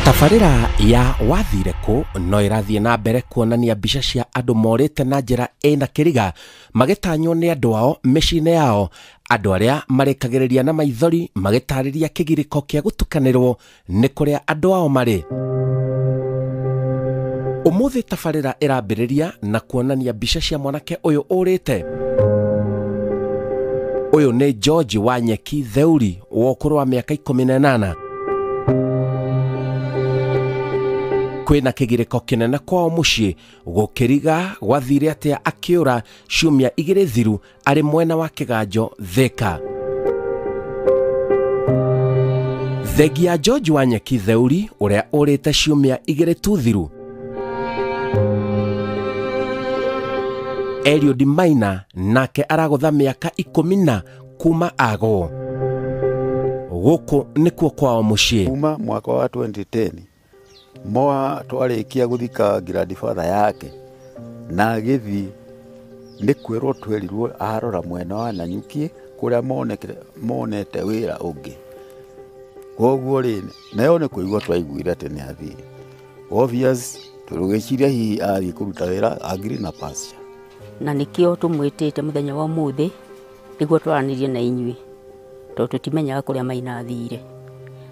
Tabarĩra ya wathire kũ no ĩrathiĩ na mbere kuonania mbica cia andũ morĩte na njĩra ĩna kĩriga magĩtanywo nĩ andũ ao mĩciĩ-inĩ yao, andũ arĩa marĩkagĩrĩria na maithori magĩtarĩria kĩgirĩko kĩa gũtukanĩrwo nĩ kũrĩa andũ ao marĩ. Ũmũthĩ tabarĩra ĩrambĩrĩria na kuonania mbica cia mwanake ũyũ ũrĩte. Ũyũ nĩ George Wanyeki Theuri wa ũkũrũ wa mĩaka 18. Kwĩna kĩgirĩko kĩnene kwao mũciĩ gũkĩriga gwathire atĩa akĩũra ciumia 2 thiru arĩ mwena wa Kĩganjo, Thika. Thegia George Wanyeki Theuri ũrĩa ũrĩte ciumia 2 tu thiru, Eliud Maina nake aragũtha mĩaka 10 kuma agwo. Gũkũ nĩkuo kwao mũciĩ. Kuma mwaka wa 2010 Moa twarĩkia gũthika grandfather yake na agĩthi nĩ kwĩrwo twerirwo arora mwena wa Nanyuki kũrĩa monete wĩra ũngĩ. Koguo rĩ nayo nĩ kũigua twaiguire atĩ nĩ athiĩ. Obvious tũrũgĩciria hihi athiĩ kũruta wĩra agri na pasture. Na nĩkĩo tũmwĩtĩte mũthenya wa ũmũthĩ nĩguo twaranĩrie na inyuĩ, tondũ tũtimenyaga kũrĩa Maina athire.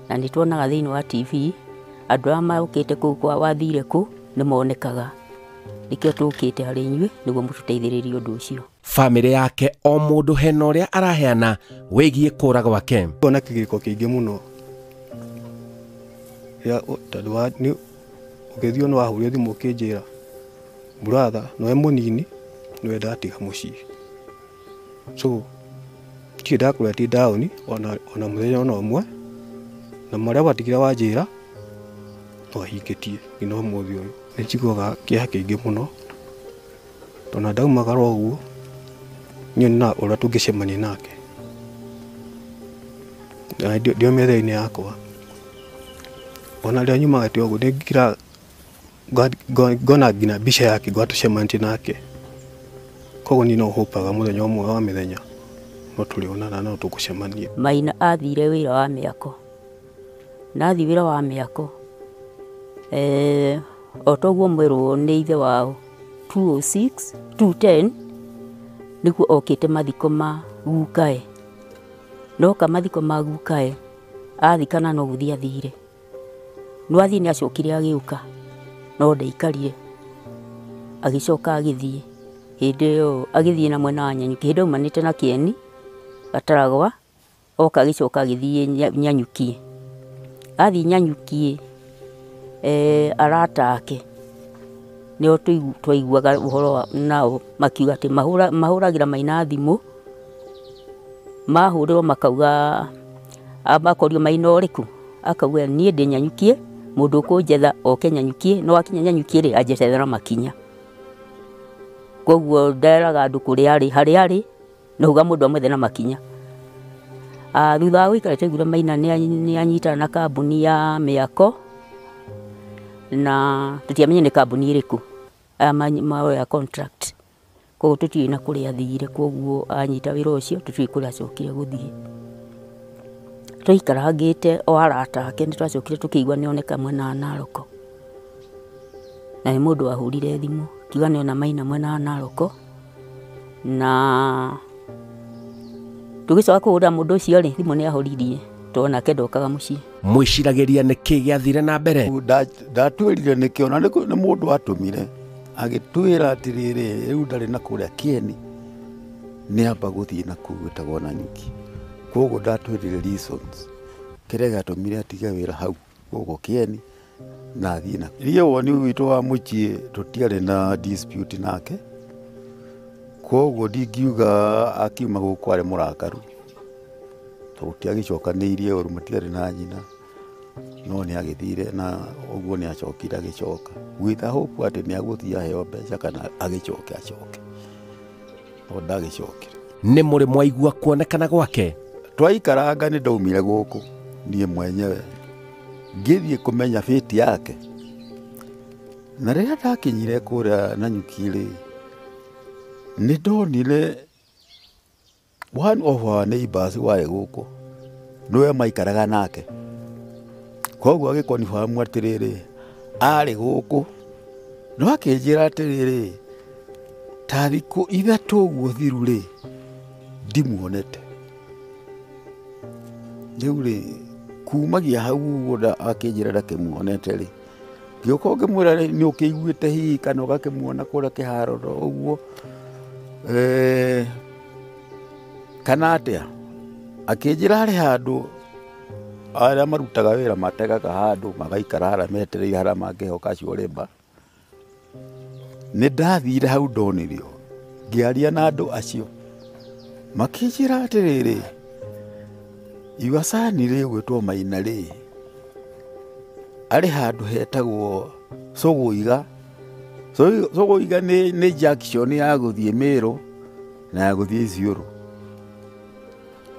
Na nĩ tuonaga thĩinĩ wa TV andũ arĩa maũkĩte kũu kwa wathire kũ nĩ monekaga. Nĩkĩo tũkĩte harĩ inyuĩ nĩguo mũtũteithĩrĩrie ũndũ ũcio. Bamĩrĩ yake o mũndũ hena ũrĩa araheana wĩgiĩ kũũra gwake. Ona kĩgirĩko kĩingĩ mũno ya tondũ wa nĩ ũgĩthio no wahũrĩo thimũ ũkĩnjĩra brother no mũnini nĩwe ndatiga mũciĩ. So kĩ ndakureti down ona mũthenya ona ũmwe na marĩa watigire wanjĩra twahingĩtie nginya ũmũthĩ ũyũ. Nĩ njiguaga kĩeha kĩingĩ mũno tondũ ndaumagara ũguo nyona ũrĩa tũngĩcemania nake. Na ndio metha-inĩ yakwa ona rĩrĩa nyumaga tĩ ũguo nĩngira ngona nginya mbica yake gwatũcemanĩtie nake. Koguo niĩ no hopaga mũthenya ũmwe wa mĩthenya no tũrĩonana no tũgũcemania. Maina athire wĩra wa mĩako na athi wĩra wa mĩako o toguo mwerwo nĩ ithe wao 206 210 nĩguo okĩte mathiko ma gukae. Noka mathiko ma gukae athikana no gũthiĩ athire. No athiĩ nĩ acokire agĩũka no ndaikarire agĩcoka agĩthiĩ. Hĩndĩ ĩyo agĩthiĩ na mwena wa Nyanyuki, hĩndĩ aumanĩte na Kĩeni Gataragwa oka agĩcoka agĩthiĩ Nyanyuki. Athiĩ Nyanyuki arata ake nĩo twaiguaga ũhoro nao makiuga atĩ mahũragĩra Maina thimũ, mahũrĩrwo makauga amakorio Maina ũrĩkũ, akauga niĩ ndĩ Nyanyuki, mũndũ ũkũnjetha oke Nyanyuki, no akinya Nyanyuki rĩ anjethere makinya. Koguo nderaga andũ kũrĩa arĩ harĩa arĩ nauga mũndũ amwethe na makinya. Thutha wa gũikara twaiguire Maina nĩ anyitana na kambuni ya mĩako na tũtiamenye nĩ kambuni ĩrĩkũ ya contract. Koguo tũtiũĩ na kũrĩa athire, koguo anyita wĩra ũcio tũtiũĩ kũrĩa acokire gũthiĩ. Twaikarangĩte o arata ake nĩ twacokire tũkĩigua nĩoneka mwena wa Naroko, na nĩ mũndũ wahũrire thimũ kiuga nĩona Maina mwena wa Naroko. Na tũgĩcoka kũhũrĩra mũndũ ũcio rĩ thimũ nĩ ahoririe tondũ nake ndokaga mũciĩ. Mwĩciragĩria nĩkĩ gĩathire na mbere? Ndatwĩrire nĩkĩo na nĩ mũndũ atũmire agĩtwĩra atĩrĩrĩ rĩu ndarĩ na kũrĩa Kĩeni nĩ amba gũthiĩ na kũu gwĩtagwo Nanyuki. Koguo ndatwĩrire reasons kĩrĩa gĩatũmire atige wĩra hau gũkũ Kĩeni na athiĩ na niĩ woni witũ wa mũciĩ tũtiarĩ na dispute nake. Koguo ndingiuga akiuma gũkũ arĩ mũrakaru tũtiagĩcokanĩirie ũru matiarĩ na nyina, no nĩ agĩthire na ũguo nĩ acokire agĩcoka with a hope atĩ nĩ agũthiĩ aheo mbeca kana agĩcoke acoke, no ndagĩcokire. Nĩ mũrĩ mwaigua kuonekana gwake? Twaikaranga nĩ ndaumire gũkũ niĩ mwenyewe ngĩthiĩ kũmenya fate yake, na rĩrĩa ndakinyire kũrĩa Nanyuki rĩ nĩ ndonire one of our neighbors waĩ gũkũ nĩwe maikaraga nake. koguo agĩkonibamũ atĩrĩrĩ arĩ gũkũ no akĩnjĩra atĩrĩrĩ ta thikũ ithatũ ũguo thiru rĩ ndimuonete. Rĩu rĩ kumagia hau ũguo akĩnjĩra ndakĩmuonete rĩ ngĩũka ngĩmwĩra nĩ ũkĩiguĩte hihi kana ũgakĩmuona kũrĩa kĩharo ũguo kana atĩa. Akĩnjĩra arĩ handũ arĩa marutaga wĩra mategaga handũ magaikara harĩa metereire harĩa mangĩhoka acio rĩmba. Nĩ ndathire hau ndonirio ngĩaria na andũ acio makĩnjĩra atĩrĩrĩ Iwasani rĩ gwĩtwo Maina rĩ arĩ handũ hetagwo Sũgũiga. Sũgũiga nĩ junction ya gũthiĩ Mĩrũ na ya gũthiĩ Isiolo.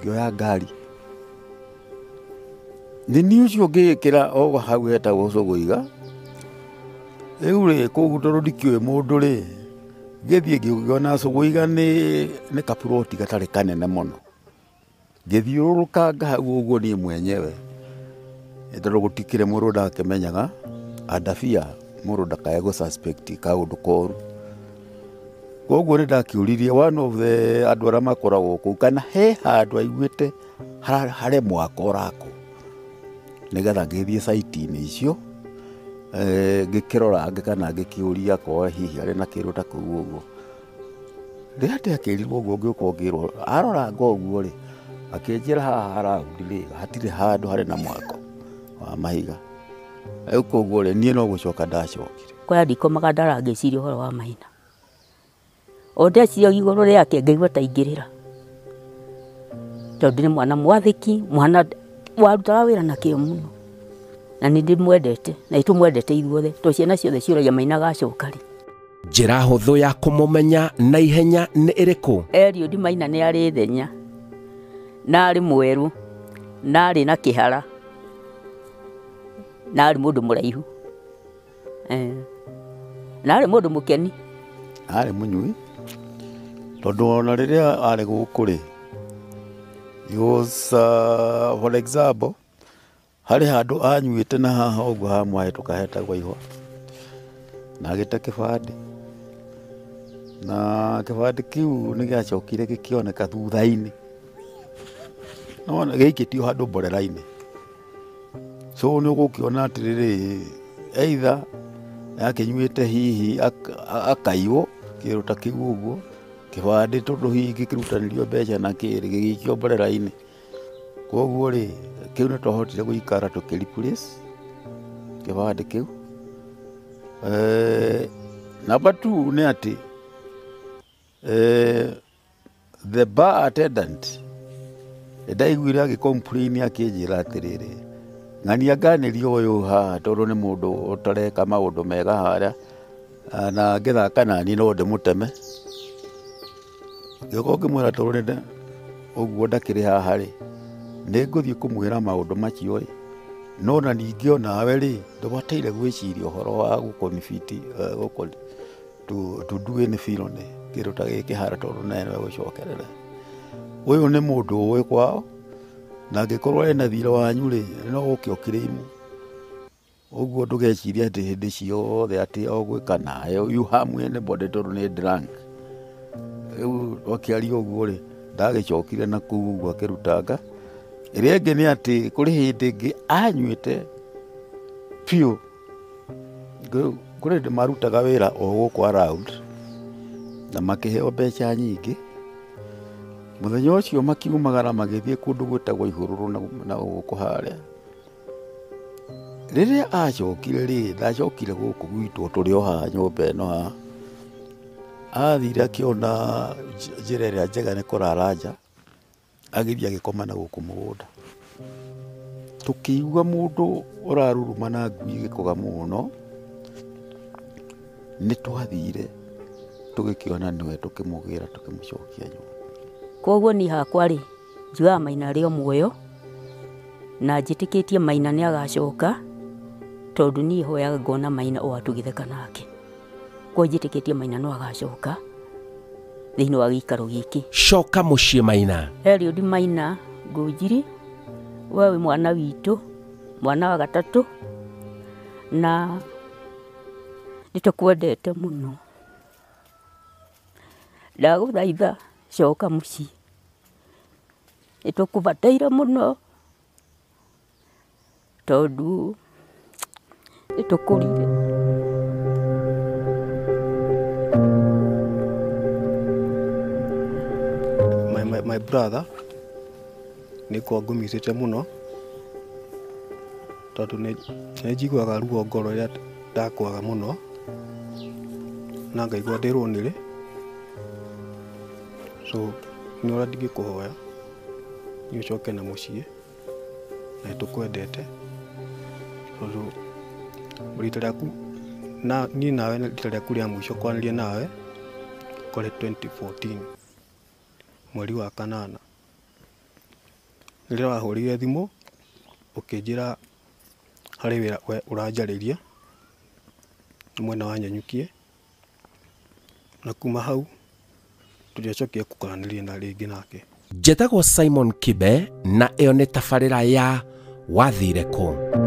Ngĩoya ngari nĩ niĩ ũcio ngĩgĩkĩra o hau hetagwo Sũgũiga. Rĩu rĩ kũu tondũ ndikĩũĩ mũndũ rĩ ngĩthiĩ ngĩona Sũgũiga nĩ kaburoti gatarĩ kanene mũno. Ngĩthiũrũrũkanga hau ũguo niĩ mwenyewe tondũ gũtikĩrĩ mũndũ ndakĩmenyaga andabia mũndũ ndakae gũsuspect kaũndũ koru. Koguo nĩ ndakĩũririe one of the andũ arĩa makoragwo kũu kana he handũ aiguĩte harĩ mwako ũrakwo nĩgetha ngĩthiĩ site-inĩ icio ngĩkĩrora kana ngĩkĩũria akorwo hihi arĩ na kĩndũ ta kũu ũguo. Rĩrĩa ndekĩrirwo ũguo ngĩũka ngĩrwo arora ũguo rĩ akĩnjĩra haha haraũndi rĩ hatirĩ handũ harĩ na mwako wa mahiga. Rĩu koguo rĩ niĩ no gũcoka ndacokire. Kwa ndikomaga ndarangĩciria ũhoro wa Maina. O ndeciria igũrũ rĩake ngaigua ta ingĩrĩra tondũ nĩ mwana mwathĩki, mwana warutaga wĩra na kĩo mũno na nĩ ndĩmwendete na nĩtũmwendete ithuothe tondũ ciana ciothe ciũragia Maina agacoka rĩ. Njĩra hũthũ ya kũmũmenya na ihenya nĩ ĩrĩkũ? Eliud Maina nĩ arĩ thenya na arĩ mwerũ na arĩ na kĩhara na arĩ mũndũ mũraihu na arĩ mũndũ mũkeni. Arĩ mũnyui tondũ ona rĩrĩa arĩ gũkũ rĩ for example harĩ handũ anyuĩte na haha ũguo hamũhĩtũka hetagwo Ihwa na agĩte kĩbandĩ na kĩbandĩ kĩu nĩ gĩacokire gĩkĩoneka thutha-inĩ no gĩikĩtio handũ mborera-inĩ. So nĩ ũgũkĩona atĩrĩrĩ either akĩnyuĩte hihi akaiywo kĩndũ ta kĩu ũguo kĩbandĩ tondũ hihi gĩkĩrutanĩrio mbeca na kĩrĩ gĩgĩikio mborera-inĩ. Koguo rĩ kĩu nĩ twahotire gũikara tũkĩreplace kĩbandĩ kĩu. Number 2 nĩ atĩ the bar attendant ndaiguire agĩcomplain akĩnjĩra atĩrĩrĩ ng'ania nganĩrio ũyũ haha tondũ nĩ mũndũ ũtareka maũndũ mega harĩa na ngĩthaka nani no ndĩmũteme. Ngĩũka ngĩmwĩra tondũ nĩ ũguo ndakĩrĩ haha rĩ nĩ ngũthiĩ kũmwĩra maũndũ macio ĩ no na ningĩ onawe rĩ ndũbataire gwĩciria ũhoro wa gũkonfiti tuduĩ nĩ birone kĩndũ ta gĩkĩ hara tondũ nawe gũcokerera. Ũyũ nĩ mũndũ ũĩ kwao na angĩkorwo ena thirĩ wanyu rĩ no gũkĩokire imu. Ũguo ndũgeciria atĩ hĩndĩ ciothe atĩ ogwĩka nayo you harm anybody tondũ nĩ drunk. Rĩu wakĩaria ũguo rĩ ndagĩcokire na kũu ũguo akĩrutanga. Ĩrĩa ĩngĩ nĩ atĩ kũrĩ hĩndĩ ĩngĩ anyuĩte biũ kũrĩ hĩndĩ marutaga wĩra o gũkũ around na makĩheo mbeca nyingĩ. Mũthenya ũcio makiumagara magĩthiĩ kũndũ gwĩtagwo Ihũrũrũ na gũkũ harĩa. Rĩrĩa acokire rĩ ndacokire gũkũ gwitũ tũrĩ o haha nyũmba ĩno haha. Athire akĩona njĩra ĩrĩa njega nĩ kũrara nja agĩthiĩ agĩkoma na gũkũ mũgũnda. Tũkĩigua mũndũ ũraruruma na ngui gĩkũga mũno nĩ twathire tũgĩkĩona nĩwe tũkĩmũgĩra tũkĩmũcokia nyũmba. Koguo niĩ hakwa rĩ njugaga Maina arĩ o muoyo na njĩtĩkĩtie Maina nĩ agacoka tondũ niĩ hoyaga ngona Maina o atũgĩtheka nake. Koguo njĩtĩkĩtie Maina no agacoka thĩinĩ wa gĩikaro gĩkĩ. Coka mũciĩ Maina. Eliud Maina Ngũnjiri we wĩ mwana witũ mwana wa gatatu na nitukwendete muno ndaguthaitha coka mucii nitukubateire muno tondu nitukurire my brother niko ngumisite muno tondu nĩ njiguaga ruo ngoro rĩrĩa ndakwaga muno na ngaigua ndĩrwo nĩrĩ so nĩ ũrĩa ndingĩkũhoya nĩ ũcoke na mũciĩ na nĩtũkwendete tondu rita rĩaku niĩ nawe rita rĩaku rĩa mũico kwaranĩria nawe kwarĩ 2014 mweri wa kanana rĩrĩa wahũrĩire thimũ ũkĩnjĩra harĩ wĩra ũranjarĩria mwena wa Nyanyukie na kuma hau tũtiacokire kũkaranĩria na rĩngĩ nake. Njĩtagwo Simon Kibe na ĩyo nĩ tabarĩra ya Wathire Kũ.